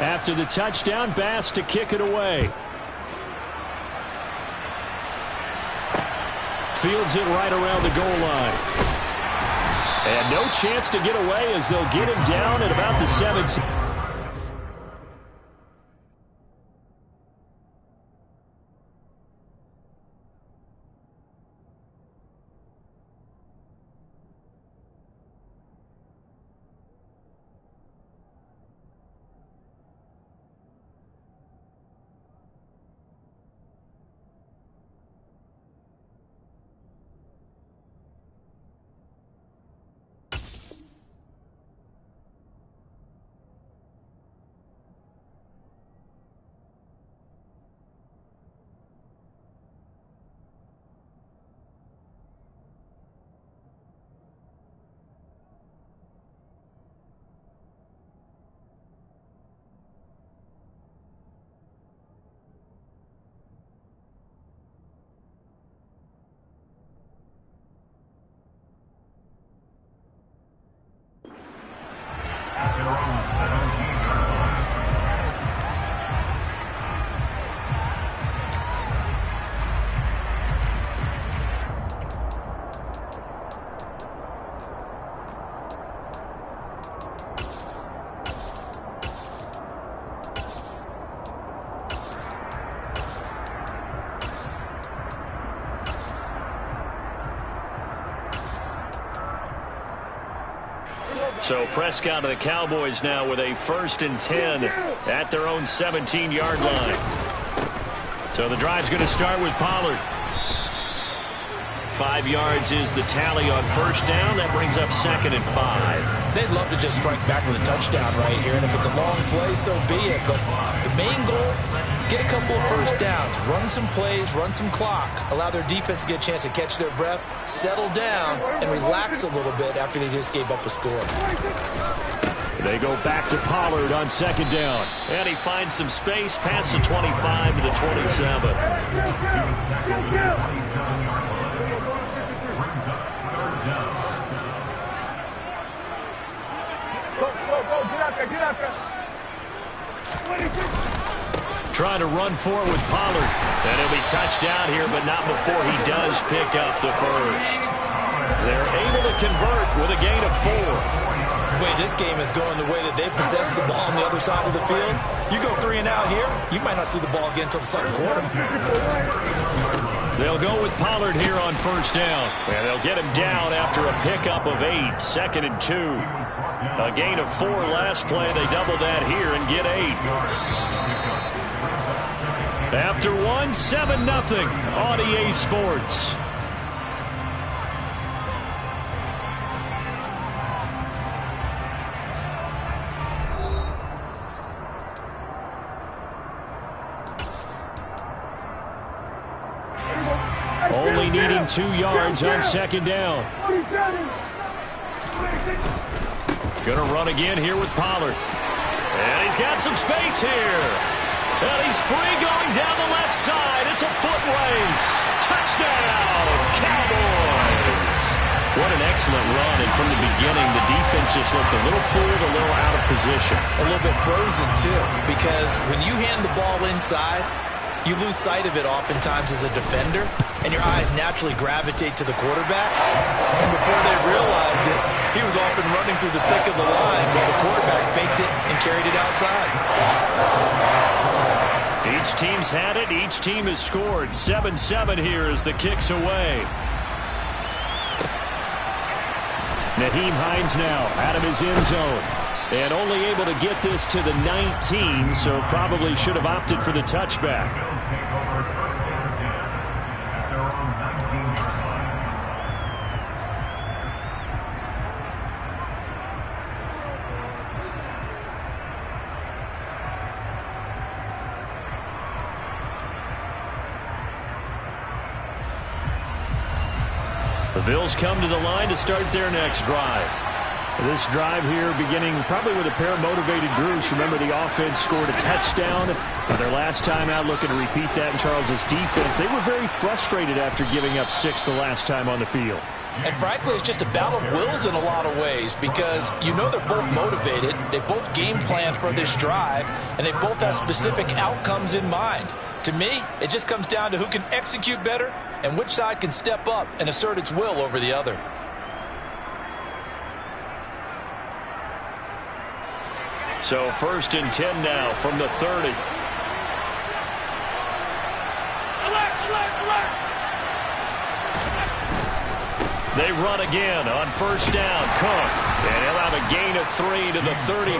After the touchdown, Bass to kick it away. Fields it right around the goal line. And no chance to get away as they'll get him down at about the 17. So Prescott of the Cowboys now with a 1st and 10 at their own 17-yard line. So the drive's going to start with Pollard. 5 yards is the tally on 1st down. That brings up 2nd and 5. They'd love to just strike back with a touchdown right here, and if it's a long play, so be it. But the main goal, get a couple of 1st downs, run some plays, run some clock, allow their defense to get a chance to catch their breath, settle down, and relax a little bit after they just gave up a score. They go back to Pollard on 2nd down. And he finds some space past the 25 to the 27. Trying to run forward with Pollard. And he'll be touched out here, but not before he does pick up the 1st. They're able to convert with a gain of 4. The way this game is going, the way that they possess the ball on the other side of the field, you go 3 and out here, you might not see the ball again until the 2nd quarter. They'll go with Pollard here on 1st down. And they'll get him down after a pickup of 8. 2nd and 2. A gain of 4 last play. They double that here and get 8. After 1, 7-0 on EA Sports. Only needing 2 yards on 2nd down. Gonna run again here with Pollard. And he's got some space here. And he's free going down the left side. It's a foot race. Touchdown, Cowboys. What an excellent run. And from the beginning, the defense just looked a little fooled, a little out of position. A little bit frozen, too, because when you hand the ball inside, you lose sight of it oftentimes as a defender, and your eyes naturally gravitate to the quarterback. And before they realized it, he was off and running through the thick of the line while the quarterback faked it and carried it outside. Each team's had it. Each team has scored. 7-7 here as the kick's away. Nyheim Hines now out of his end zone. And only able to get this to the 19, so probably should have opted for the touchback. The Bills come to the line to start their next drive. This drive here beginning probably with a pair of motivated groups. Remember, the offense scored a touchdown. Their last time out, looking to repeat that in Charles's defense. They were very frustrated after giving up 6 the last time on the field. And frankly, it's just a battle of wills in a lot of ways because you know they're both motivated, they both game planned for this drive, and they both have specific outcomes in mind. To me, it just comes down to who can execute better and which side can step up and assert its will over the other. So 1st and 10 now from the 30. They run again on 1st down. Cook. And he'll have a gain of 3 to the 33.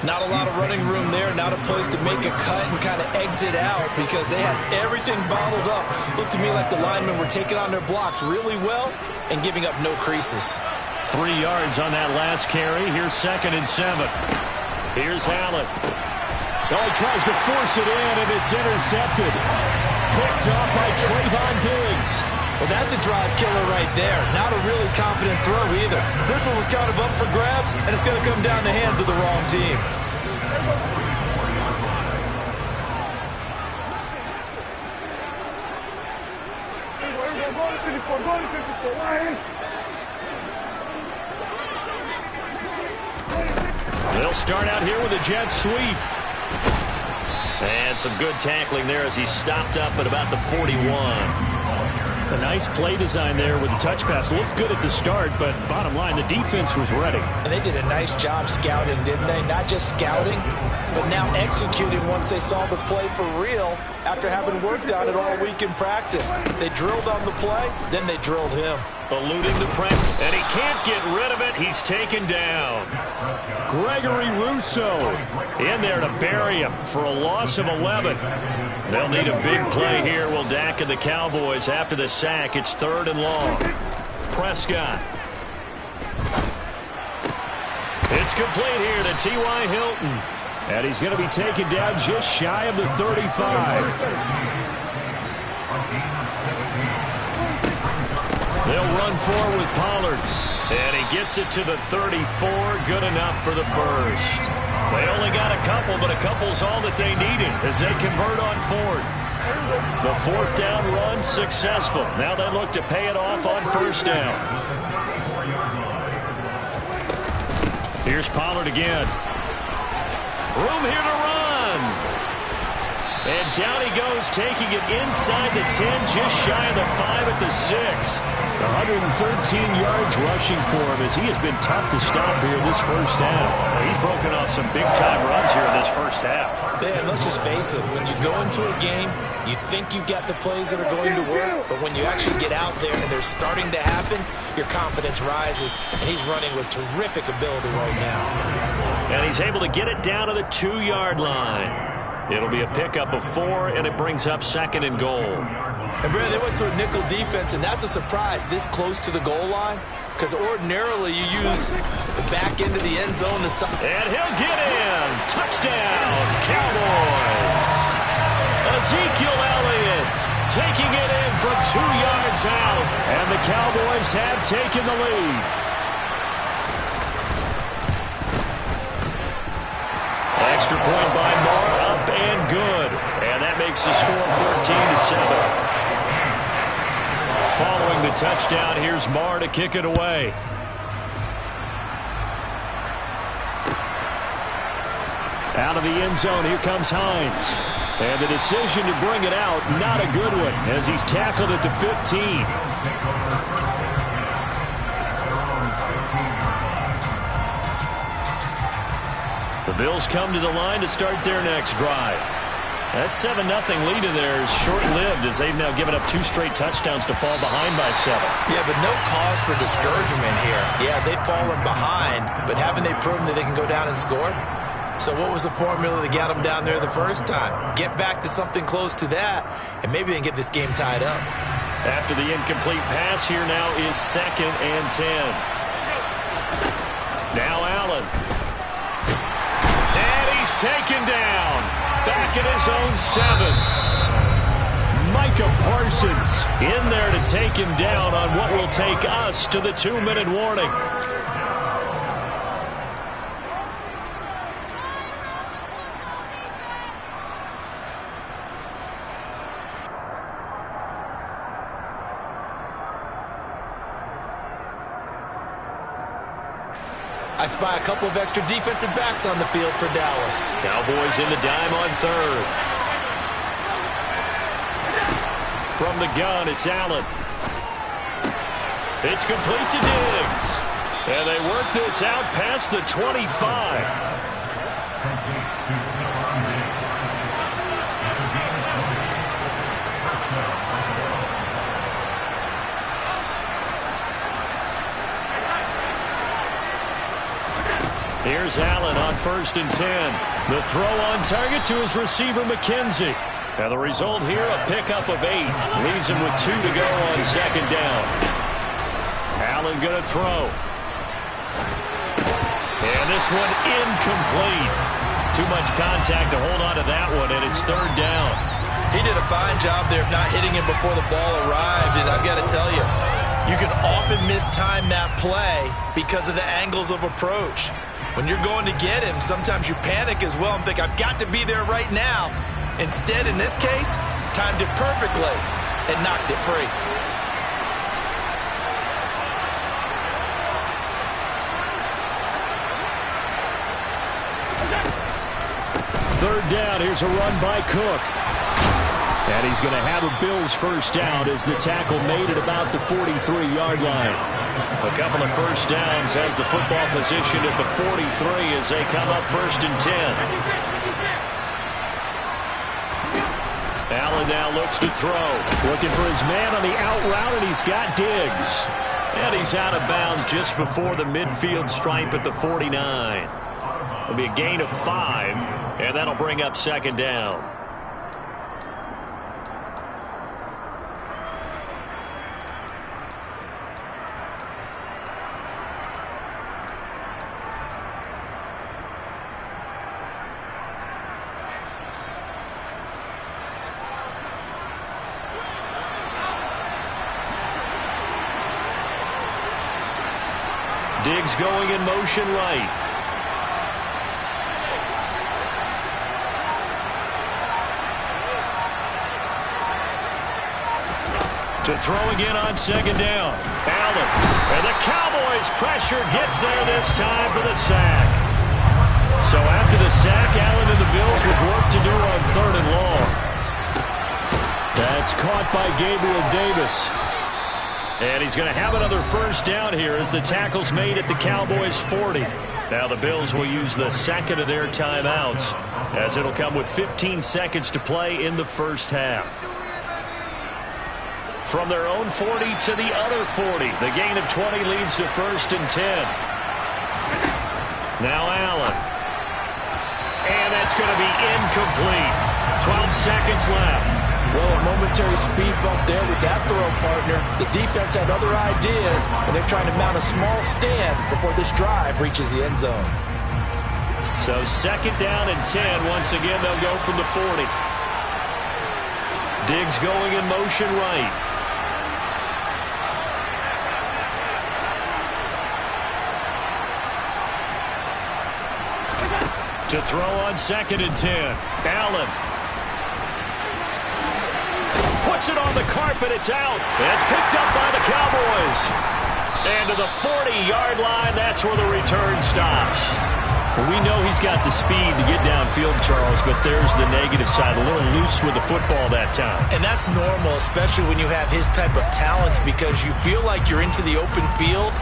Not a lot of running room there. Not a place to make a cut and kind of exit out because they had everything bottled up. Looked to me like the linemen were taking on their blocks really well and giving up no creases. 3 yards on that last carry. Here's 2nd and 7. Here's Allen. Oh, he tries to force it in, and it's intercepted. Picked off by Trayvon Diggs. Well, that's a drive killer right there. Not a really confident throw either. This one was kind of up for grabs, and it's going to come down the hands of the wrong team. They'll start out here with a jet sweep. And some good tackling there as he stopped up at about the 41. A nice play design there with the touch pass. Looked good at the start, but bottom line, the defense was ready. And they did a nice job scouting, didn't they? Not just scouting, but now executing once they saw the play for real after having worked on it all week in practice. They drilled on the play, then they drilled him. Eluding the press, and he can't get rid of it. He's taken down. Gregory Rousseau in there to bury him for a loss of 11. They'll need a big play here. Will Dak and the Cowboys after the sack. It's 3rd and long. Prescott. It's complete here to T.Y. Hilton. And he's going to be taken down just shy of the 35. They'll run forward with Pollard. And he gets it to the 34. Good enough for the first. They only got a couple, but a couple's all that they needed as they convert on 4th. The 4th down run successful. Now they look to pay it off on 1st down. Here's Pollard again. Room here to run. And down he goes, taking it inside the 10, just shy of the 5 at the 6. 113 yards rushing for him as he has been tough to stop here this first half. He's broken off some big-time runs here in this first half. Yeah, let's just face it. When you go into a game, you think you've got the plays that are going to work, but when you actually get out there and they're starting to happen, your confidence rises, and he's running with terrific ability right now. And he's able to get it down to the 2-yard line. It'll be a pickup of 4, and it brings up 2nd and goal. And, Brad, they went to a nickel defense, and that's a surprise this close to the goal line because ordinarily you use the back end of the end zone. And he'll get in. Touchdown, Cowboys. Ezekiel Elliott taking it in from 2 yards out. And the Cowboys have taken the lead. Extra point by Moore, up and good. And that makes the score 14-7. Following the touchdown, here's Marr to kick it away. Out of the end zone, here comes Hines. And the decision to bring it out, not a good one, as he's tackled at the 15. The Bills come to the line to start their next drive. That 7-0 lead in there is short-lived as they've now given up 2 straight touchdowns to fall behind by 7. Yeah, but no cause for discouragement here. Yeah, they've fallen behind, but haven't they proven that they can go down and score? So what was the formula that got them down there the first time? Get back to something close to that, and maybe they can get this game tied up. After the incomplete pass, here now is 2nd and 10. Now Allen. And he's taken down. Back at his own 7. Micah Parsons in there to take him down on what will take us to the 2-minute warning. I spy a couple of extra defensive backs on the field for Dallas. Cowboys in the dime on third. From the gun, it's Allen. It's complete to Diggs. And they work this out past the 25. Here's Allen on 1st and 10. The throw on target to his receiver, McKenzie. And the result here, a pickup of 8. Leaves him with 2 to go on 2nd down. Allen going to throw. And this one incomplete. Too much contact to hold on to that one, and it's 3rd down. He did a fine job there of not hitting him before the ball arrived, and I've got to tell you, you can often mistime that play because of the angles of approach. When you're going to get him, sometimes you panic as well and think, I've got to be there right now. Instead, in this case, timed it perfectly and knocked it free. Third down, here's a run by Cook. And he's going to have a Bills first down as the tackle made at about the 43-yard line. A couple of first downs has the football position at the 43 as they come up 1st and 10. Allen now looks to throw. Looking for his man on the out route, and he's got Diggs. And he's out of bounds just before the midfield stripe at the 49. It'll be a gain of 5, and that'll bring up 2nd down. Diggs going in motion right. To throw again on 2nd down. Allen. And the Cowboys pressure gets there this time for the sack. So after the sack, Allen and the Bills with work to do on 3rd and long. That's caught by Gabriel Davis. And he's going to have another first down here as the tackle's made at the Cowboys' 40. Now the Bills will use the second of their timeouts as it'll come with 15 seconds to play in the first half. From their own 40 to the other 40. The gain of 20 leads to 1st and 10. Now Allen. And that's going to be incomplete. 12 seconds left. Well, a momentary speed bump there with that throw, partner. The defense had other ideas, and they're trying to mount a small stand before this drive reaches the end zone. So 2nd down and 10. Once again, they'll go from the 40. Diggs going in motion right. To throw on 2nd and 10. Allen. Puts it on the carpet. It's out. It's picked up by the Cowboys. And to the 40-yard line, that's where the return stops. Well, we know he's got the speed to get downfield, Charles, but there's the negative side. A little loose with the football that time. And that's normal, especially when you have his type of talents, because you feel like you're into the open field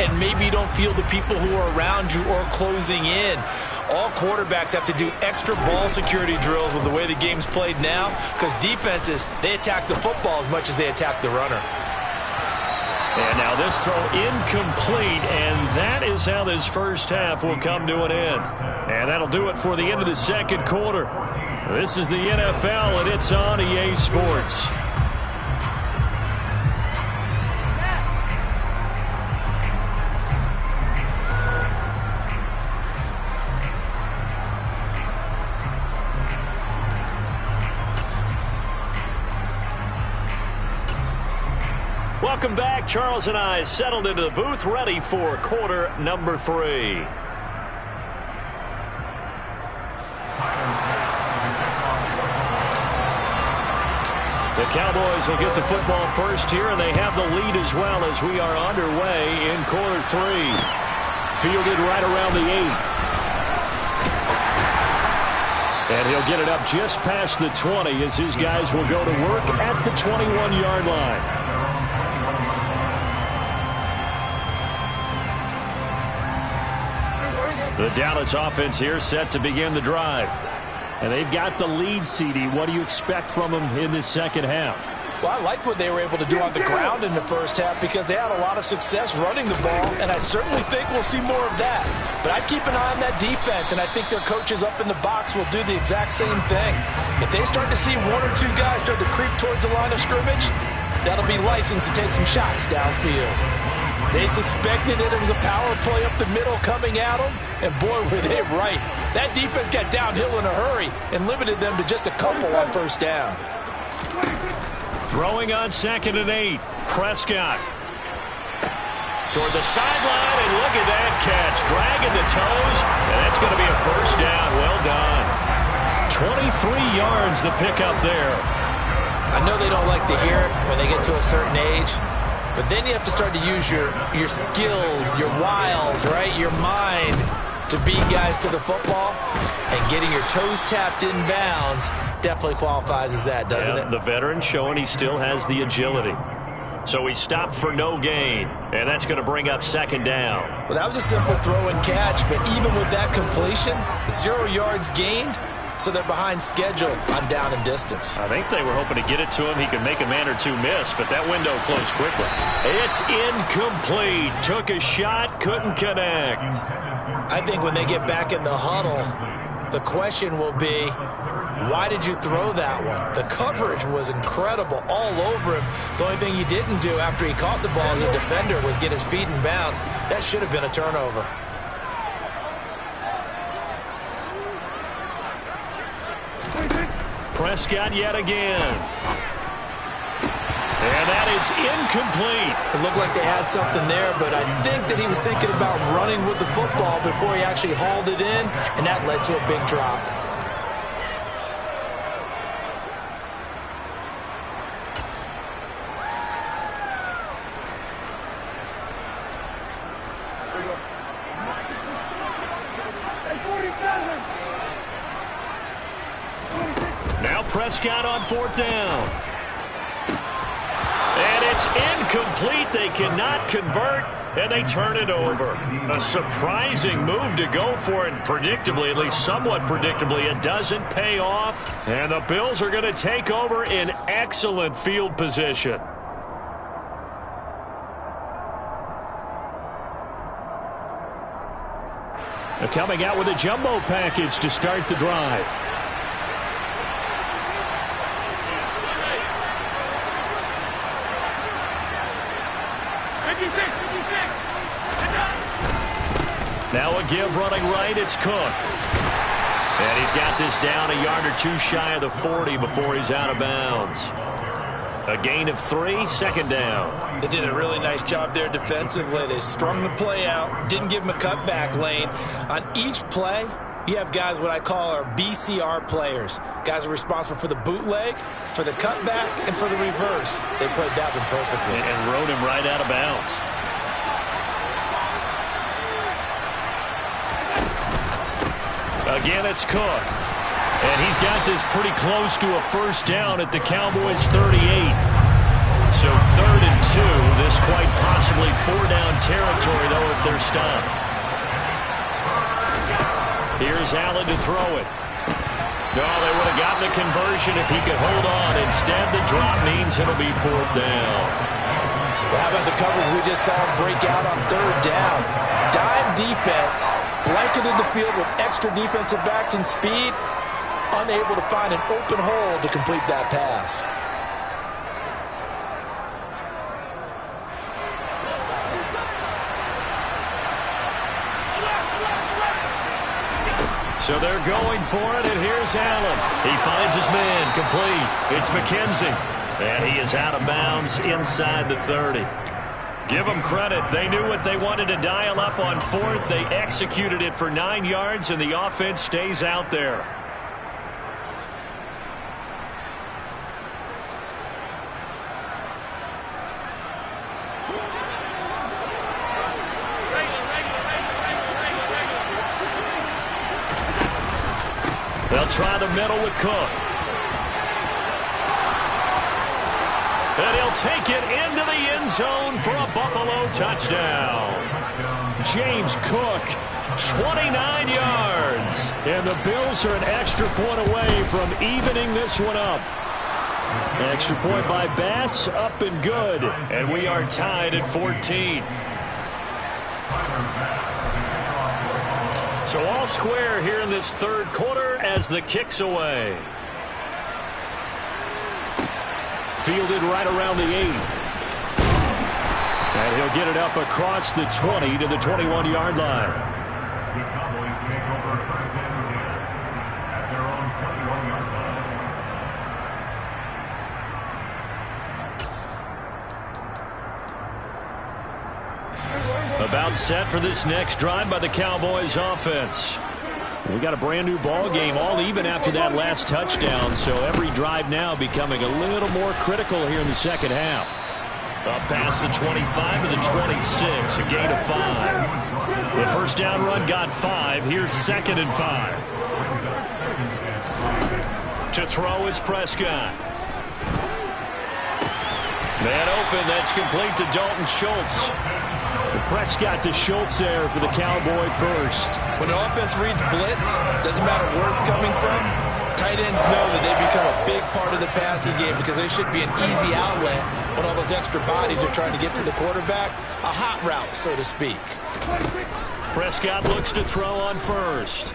and maybe you don't feel the people who are around you or closing in. All quarterbacks have to do extra ball security drills with the way the game's played now, because defenses, they attack the football as much as they attack the runner. And now this throw incomplete, and that is how this first half will come to an end. And that'll do it for the end of the second quarter. This is the NFL, and it's on EA Sports. Welcome back. Charles and I settled into the booth, ready for quarter number 3. The Cowboys will get the football first here, and they have the lead as well as we are underway in quarter 3. Fielded right around the 8. And he'll get it up just past the 20 as his guys will go to work at the 21-yard line. The Dallas offense here set to begin the drive. And they've got the lead, CD. What do you expect from them in this second half? Well, I liked what they were able to do on the ground in the first half because they had a lot of success running the ball, and I certainly think we'll see more of that. But I'd keep an eye on that defense, and I think their coaches up in the box will do the exact same thing. If they start to see one or two guys start to creep towards the line of scrimmage, that'll be license to take some shots downfield. They suspected it was a power play up the middle coming at them, and boy, were they right. That defense got downhill in a hurry and limited them to just a couple on first down. Throwing on 2nd and 8. Prescott. Toward the sideline, and look at that catch. Dragging the toes, and that's going to be a first down. Well done. 23 yards the pickup there. I know they don't like to hear it when they get to a certain age, but then you have to start to use your skills, your wiles, right? Your mind to beat guys to the football, and getting your toes tapped in bounds definitely qualifies as that, doesn't it? The veteran showing he still has the agility. So he stopped for no gain, and that's going to bring up 2nd down. Well, that was a simple throw and catch, but even with that completion, 0 yards gained, so they're behind schedule on down and distance. I think they were hoping to get it to him. He could make a man or two miss, but that window closed quickly. It's incomplete. Took a shot, couldn't connect. I think when they get back in the huddle, the question will be, why did you throw that one? The coverage was incredible all over him. The only thing he didn't do after he caught the ball as a defender was get his feet in bounds. That should have been a turnover. Prescott yet again. And that is incomplete. It looked like they had something there, but I think that he was thinking about running with the football before he actually hauled it in, and that led to a big drop. Now Prescott on 4th down. And it's incomplete. They cannot convert, and they turn it over. A surprising move to go for it. Predictably, at least somewhat predictably, it doesn't pay off. And the Bills are going to take over in excellent field position. They're coming out with a jumbo package to start the drive. Now a give running right, it's Cook. And he's got this down a yard or two shy of the 40 before he's out of bounds. A gain of 3, 2nd down. They did a really nice job there defensively. They strung the play out, didn't give him a cutback lane. On each play, you have guys what I call our BCR players. Guys are responsible for the bootleg, for the cutback, and for the reverse. They played that one perfectly. And rode him right out of bounds. Again, it's Cook. And he's got this pretty close to a first down at the Cowboys' 38. So 3rd and 2. This quite possibly 4-down territory, though, if they're stopped. Here's Allen to throw it. No, they would have gotten the conversion if he could hold on. Instead, the drop means it'll be 4th down. Well, how about the coverage we just saw break out on 3rd down? Dime defense, blanketed the field with extra defensive backs and speed, unable to find an open hole to complete that pass. So they're going for it, and here's Allen. He finds his man, complete. It's McKenzie. And he is out of bounds inside the 30. Give them credit. They knew what they wanted to dial up on 4th. They executed it for 9 yards, and the offense stays out there. They'll try the middle with Cook. And he'll take it into the end zone for a Buffalo touchdown. James Cook, 29 yards. And the Bills are an extra point away from evening this one up. Extra point by Bass, up and good. And we are tied at 14. So all square here in this third quarter as the kick's away. Fielded right around the 8. And he'll get it up across the 20 to the 21-yard line. The Cowboys take over first and 10 at their own 21-yard line. About set for this next drive by the Cowboys offense. We got a brand new ball game, all even after that last touchdown, so every drive now becoming a little more critical here in the second half. Up past the 25 to the 26, a gain of 5. The first down run got 5. Here's 2nd and 5. To throw is Prescott. Man open, that's complete to Dalton Schultz. Prescott to Schultz there for the Cowboy first. When an offense reads blitz, doesn't matter where it's coming from, tight ends know that they become a big part of the passing game because they should be an easy outlet when all those extra bodies are trying to get to the quarterback. A hot route, so to speak. Prescott looks to throw on first.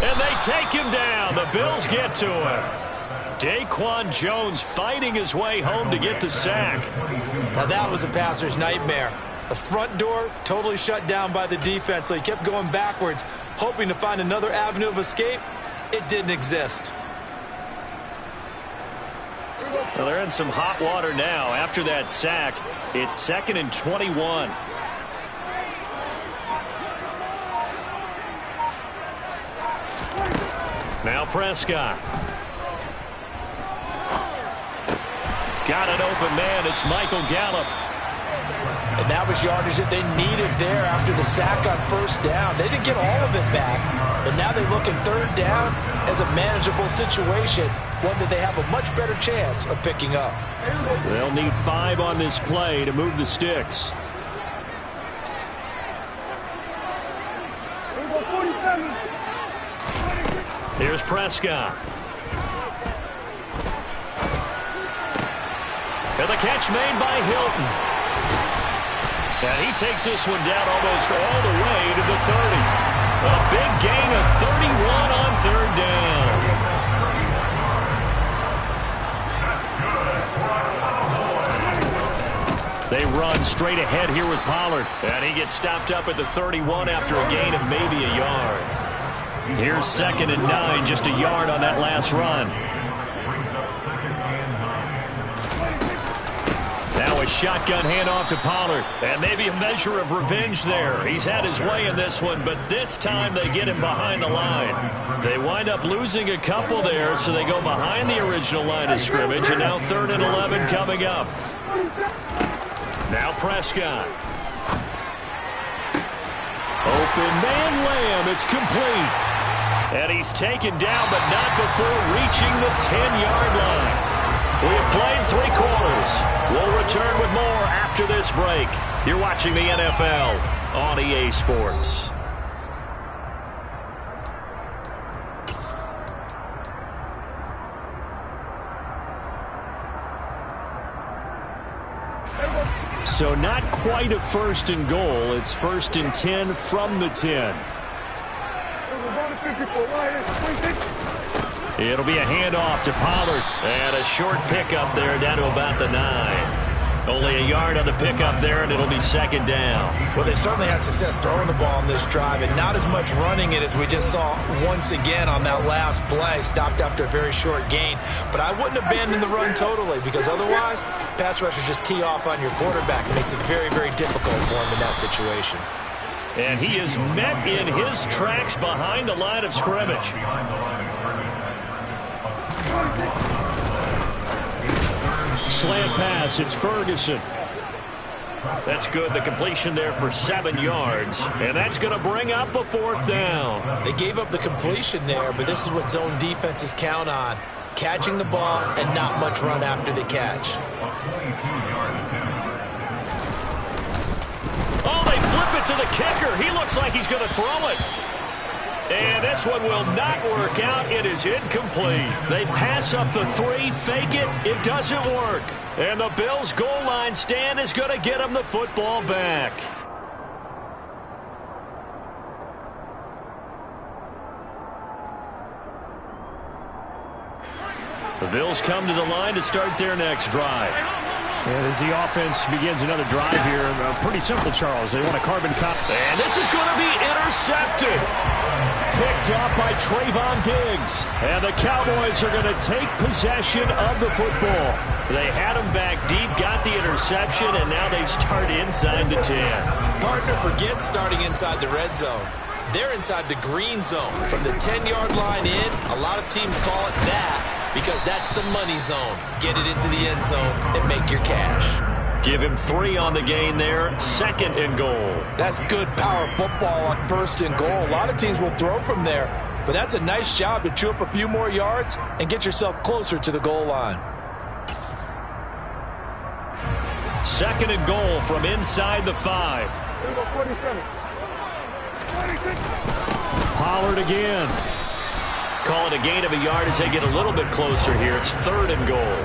And they take him down. The Bills get to him. Daquan Jones fighting his way home to get the sack. Now that was a passer's nightmare. The front door totally shut down by the defense, so he kept going backwards, hoping to find another avenue of escape. It didn't exist. Well, they're in some hot water now. After that sack, it's 2nd and 21. Now Prescott. Got an open man. It's Michael Gallup. And that was yardage that they needed there after the sack on first down. They didn't get all of it back, but now they're looking third down as a manageable situation, one that they have a much better chance of picking up. They'll need 5 on this play to move the sticks. Here's Prescott. And the catch made by Hilton. And he takes this one down almost all the way to the 30. A big gain of 31 on third down. They run straight ahead here with Pollard. And he gets stopped up at the 31 after a gain of maybe a yard. Here's 2nd and 9, just a yard on that last run. Now a shotgun handoff to Pollard. And maybe a measure of revenge there. He's had his way in this one, but this time they get him behind the line. They wind up losing a couple there, so they go behind the original line of scrimmage, and now 3rd and 11 coming up. Now Prescott. Open man Lamb. It's complete. And he's taken down, but not before reaching the 10-yard line. We have played 3 quarters. We'll return with more after this break. You're watching the NFL on EA Sports. So not quite a 1st and goal. It's 1st and 10 from the 10. It'll be a handoff to Pollard. And a short pickup there down to about the 9. Only a yard on the pickup there, and it'll be 2nd down. Well, they certainly had success throwing the ball on this drive, and not as much running it as we just saw once again on that last play. Stopped after a very short gain. But I wouldn't abandon the run totally, because otherwise, pass rushers just tee off on your quarterback. It makes it very, very difficult for him in that situation. And he is met in his tracks behind the line of scrimmage. Behind the line of scrimmage. Slant pass, it's Ferguson. That's good. The completion there for 7 yards. And that's going to bring up a 4th down. They gave up the completion there, but this is what zone defenses count on. Catching the ball and not much run after the catch. Oh, they flip it to the kicker. He looks like he's going to throw it. And this one will not work out. It is incomplete. They pass up the 3, fake it. It doesn't work. And the Bills' goal line stand is going to get them the football back. The Bills come to the line to start their next drive. And as the offense begins another drive here, pretty simple, Charles. They want a carbon copy. And this is going to be intercepted. Picked off by Trayvon Diggs. And the Cowboys are going to take possession of the football. They had him back deep, got the interception, and now they start inside the 10. Partner forgets starting inside the red zone. They're inside the green zone. From the 10-yard line in, a lot of teams call it that because that's the money zone. Get it into the end zone and make your cash. Give him 3 on the gain there. 2nd and goal. That's good power football on 1st and goal. A lot of teams will throw from there, but that's a nice job to chew up a few more yards and get yourself closer to the goal line. 2nd and goal from inside the 5. Pollard again. Call it a gain of a yard as they get a little bit closer here. It's 3rd and goal.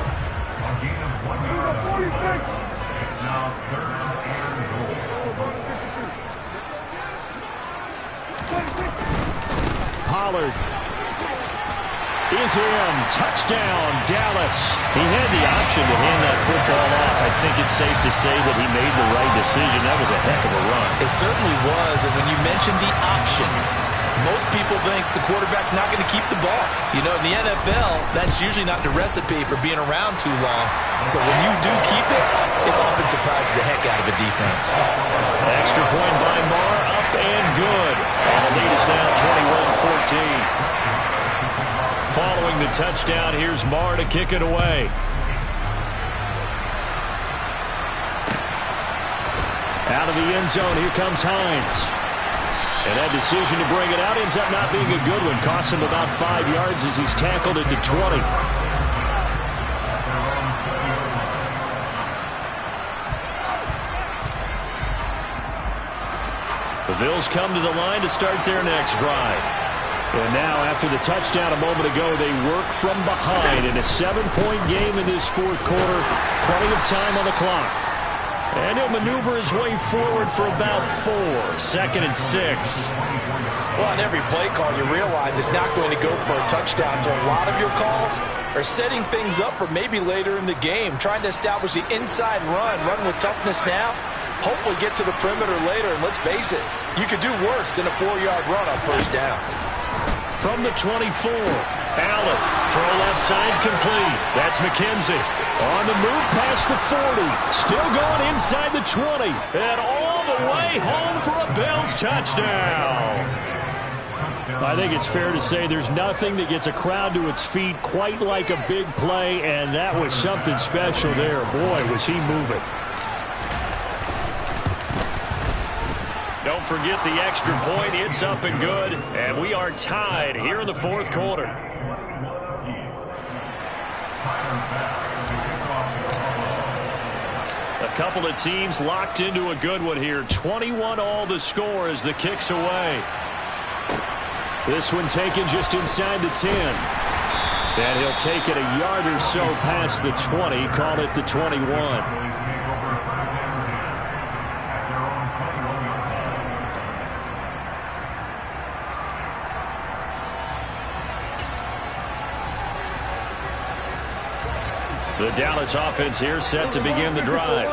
Now 3rd and goal. Pollard is in. Touchdown, Dallas. He had the option to hand that football off. I think it's safe to say that he made the right decision. That was a heck of a run. It certainly was, and when you mentioned the option, most people think the quarterback's not going to keep the ball. You know, in the NFL, that's usually not the recipe for being around too long. So when you do keep it, it often surprises the heck out of a defense. Extra point by Marr, up and good. And the lead is now 21-14. Following the touchdown, here's Marr to kick it away. Out of the end zone, here comes Hines. And that decision to bring it out ends up not being a good one. Costs him about 5 yards as he's tackled at the 20. The Bills come to the line to start their next drive. And now, after the touchdown a moment ago, they work from behind in a 7-point game in this 4th quarter. Plenty of time on the clock. And he'll maneuver his way forward for about 4. 2nd and 6. Well, on every play call, you realize it's not going to go for a touchdown. So a lot of your calls are setting things up for maybe later in the game, trying to establish the inside run with toughness now, hopefully get to the perimeter later. And let's face it, you could do worse than a 4-yard run on 1st down. From the 24, Allen, throw left side complete. That's McKenzie. On the move past the 40. Still going inside the 20. And all the way home for a Bills touchdown. I think it's fair to say there's nothing that gets a crowd to its feet quite like a big play, and that was something special there. Boy, was he moving. Don't forget the extra point. It's up and good. And we are tied here in the 4th quarter. A couple of teams locked into a good one here. 21 all the score as the kick's away. This one taken just inside the 10. And he'll take it a yard or so past the 20. Call it the 21. The Dallas offense here set to begin the drive.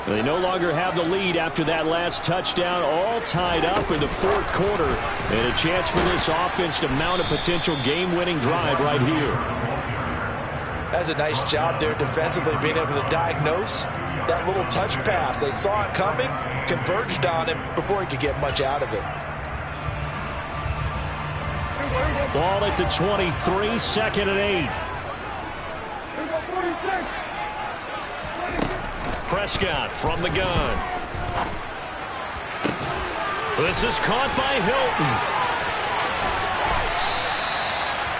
They no longer have the lead after that last touchdown, all tied up in the 4th quarter. And a chance for this offense to mount a potential game-winning drive right here. That's a nice job there defensively, being able to diagnose that little touch pass. They saw it coming, converged on him before he could get much out of it. Ball at the 23, 2nd and 8. Prescott from the gun. This is caught by Hilton.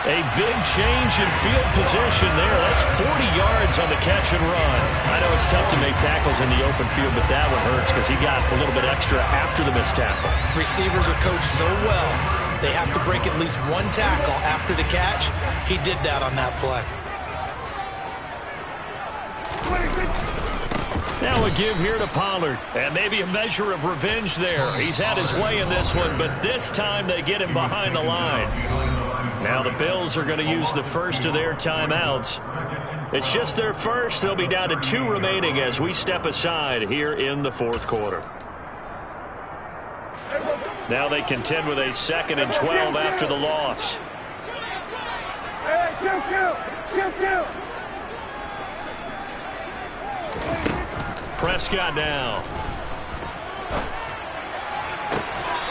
A big change in field position there. That's 40 yards on the catch and run. I know it's tough to make tackles in the open field, but that one hurts because he got a little bit extra after the missed tackle. Receivers are coached so well, they have to break at least one tackle after the catch. He did that on that play. Now a give here to Pollard, and maybe a measure of revenge there. He's had his way in this one, but this time they get him behind the line. Now the Bills are going to use the first of their timeouts. It's just their first. They'll be down to 2 remaining as we step aside here in the fourth quarter. Now they contend with a 2nd and 12 after the loss. Prescott now.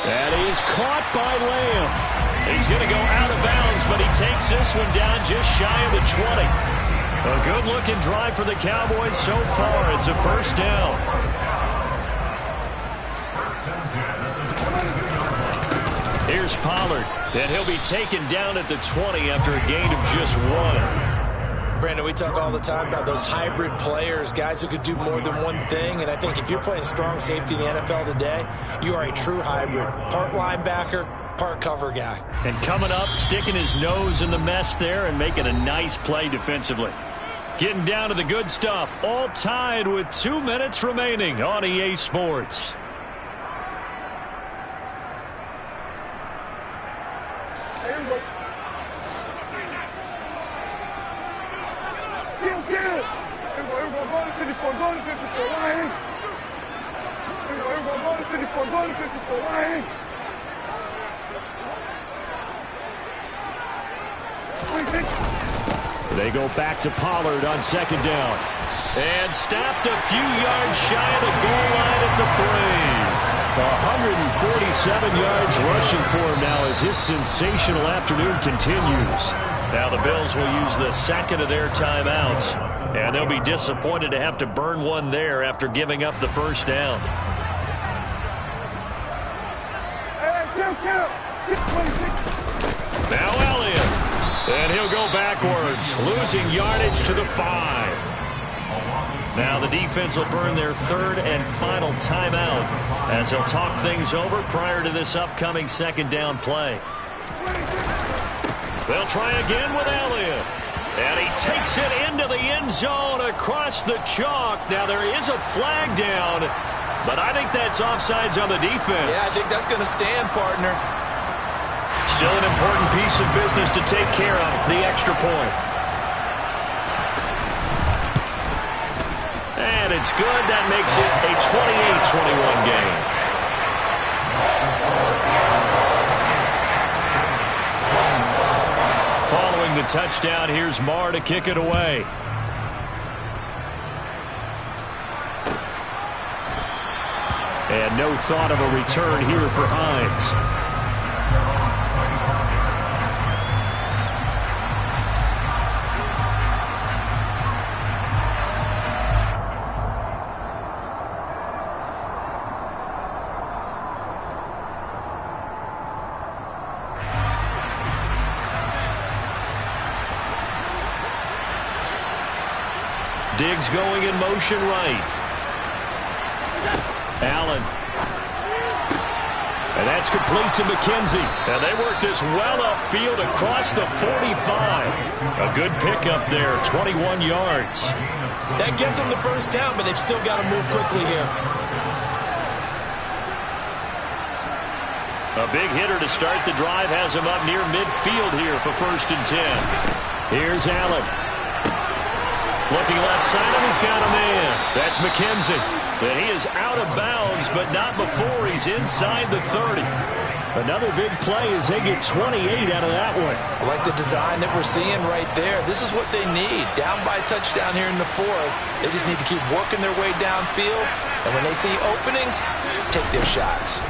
That is caught by Lamb. He's going to go out of bounds, but he takes this one down just shy of the 20. A good-looking drive for the Cowboys so far. It's a first down. Here's Pollard, and he'll be taken down at the 20 after a gain of just 1. Brandon, we talk all the time about those hybrid players, guys who could do more than one thing, and I think if you're playing strong safety in the NFL today, you are a true hybrid. Part linebacker, part cover guy. And coming up, sticking his nose in the mess there and making a nice play defensively. Getting down to the good stuff, all tied with 2 minutes remaining on EA Sports. They go back to Pollard on 2nd down. And stopped a few yards shy of the goal line at the 3. 147 yards rushing for him now as his sensational afternoon continues. Now the Bills will use the 2nd of their timeouts. And they'll be disappointed to have to burn one there after giving up the first down. Now Elliott. And he'll go backwards, losing yardage to the 5. Now the defense will burn their 3rd and final timeout as they'll talk things over prior to this upcoming 2nd down play. They'll try again with Elliott. And he takes it into the end zone across the chalk. Now there is a flag down, but I think that's offsides on the defense. Yeah, I think that's going to stand, partner. Still an important piece of business to take care of, the extra point. And it's good. That makes it a 28-21 game. Following the touchdown, here's Marr to kick it away. And no thought of a return here for Hines. Diggs going in motion right. Allen. And that's complete to McKenzie. And they work this well upfield across the 45. A good pickup there, 21 yards. That gets them the first down, but they've still got to move quickly here. A big hitter to start the drive has him up near midfield here for 1st and 10. Here's Allen. Looking left side, and he's got a man. That's McKenzie. And he is out of bounds, but not before he's inside the 30. Another big play as they get 28 out of that one. I like the design that we're seeing right there. This is what they need. Down by touchdown here in the 4th. They just need to keep working their way downfield. And when they see openings, take their shots.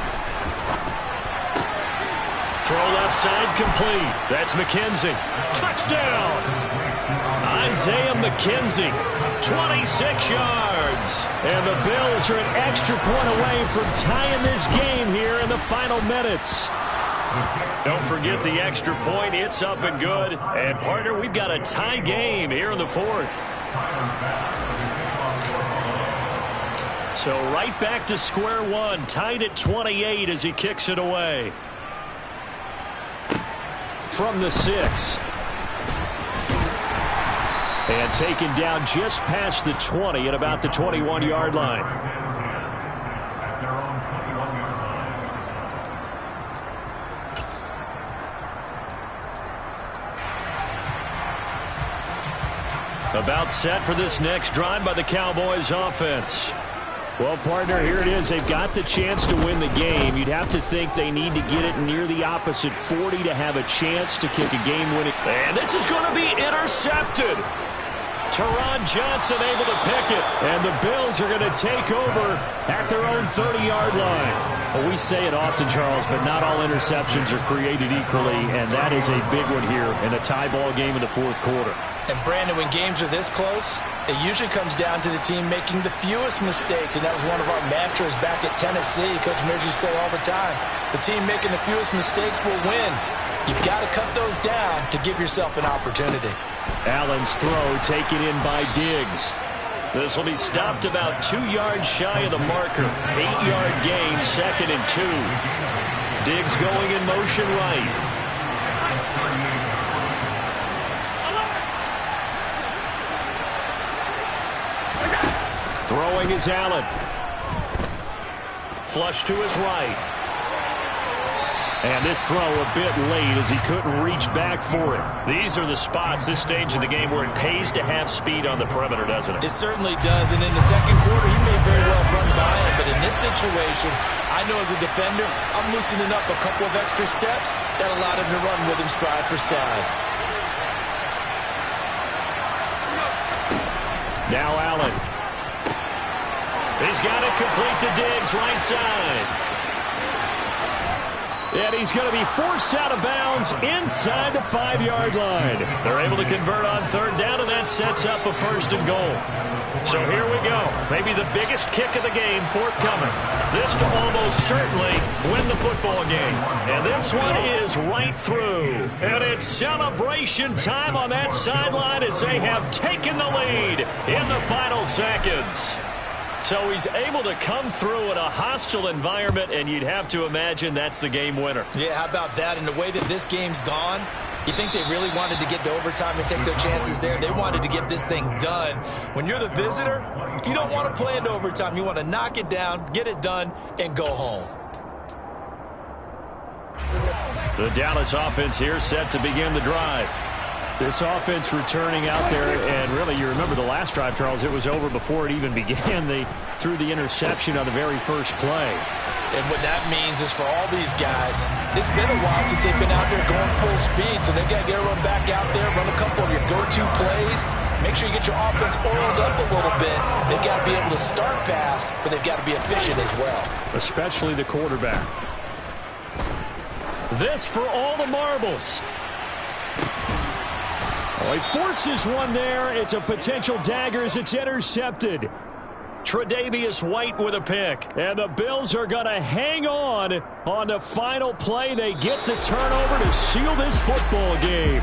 Throw left side complete. That's McKenzie. Touchdown! Isaiah McKenzie. 26 yards. And the Bills are an extra point away from tying this game here in the final minutes. Don't forget the extra point. It's up and good. And, partner, we've got a tie game here in the fourth. So right back to square one. Tied at 28 as he kicks it away. From the 6. And taken down just past the 20 at about the 21-yard line. About set for this next drive by the Cowboys offense. Well, partner, here it is. They've got the chance to win the game. You'd have to think they need to get it near the opposite 40 to have a chance to kick a game-winning. And this is going to be intercepted. Teron Johnson able to pick it. And the Bills are going to take over at their own 30-yard line. Well, we say it often, Charles, but not all interceptions are created equally, and that is a big one here in a tie ball game in the fourth quarter. And, Brandon, when games are this close, it usually comes down to the team making the fewest mistakes, and that was one of our mantras back at Tennessee. Coach Mears used to say all the time, the team making the fewest mistakes will win. You've got to cut those down to give yourself an opportunity. Allen's throw taken in by Diggs. This will be stopped about 2 yards shy of the marker. 8-yard gain, 2nd and 2. Diggs going in motion right. Throwing is Allen. Flush to his right. And this throw a bit late as he couldn't reach back for it. These are the spots, this stage of the game, where it pays to have speed on the perimeter, doesn't it? It certainly does. And in the second quarter, he may very well run by him. But in this situation, I know as a defender, I'm loosening up a couple of extra steps that allowed him to run with him stride for stride. Now Allen. He's got it complete to Diggs, right side. And he's going to be forced out of bounds inside the 5-yard line. They're able to convert on third down, and that sets up a 1st and goal. So here we go. Maybe the biggest kick of the game forthcoming. This to almost certainly win the football game. And this one is right through. And it's celebration time on that sideline as they have taken the lead in the final seconds. So he's able to come through in a hostile environment, and you'd have to imagine that's the game winner. Yeah, how about that? And the way that this game's gone, you think they really wanted to get to overtime and take their chances there? They wanted to get this thing done. When you're the visitor, you don't want to play into overtime. You want to knock it down, get it done, and go home. The Dallas offense here set to begin the drive. This offense returning out there, and really, you remember the last drive, Charles, it was over before it even began. They threw the interception on the very first play. And what that means is for all these guys, it's been a while since they've been out there going full speed, so they've got to get everyone back out there, run a couple of your go-to plays, make sure you get your offense oiled up a little bit. They've got to be able to start fast, but they've got to be efficient as well. Especially the quarterback. This for all the marbles. Oh, he forces one there. It's a potential dagger as it's intercepted. Tre'Davious White with a pick. And the Bills are going to hang on the final play. They get the turnover to seal this football game.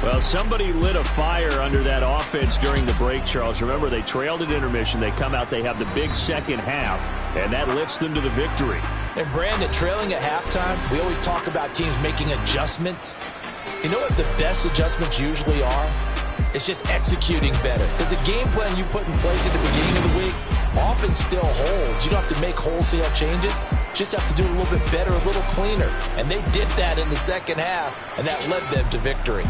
Well, somebody lit a fire under that offense during the break, Charles. Remember, they trailed at intermission. They come out, they have the big second half, and that lifts them to the victory. And, Brandon, trailing at halftime, we always talk about teams making adjustments. You know what the best adjustments usually are? It's just executing better. Because the game plan you put in place at the beginning of the week often still holds. You don't have to make wholesale changes. Just have to do it a little bit better, a little cleaner. And they did that in the second half, and that led them to victory.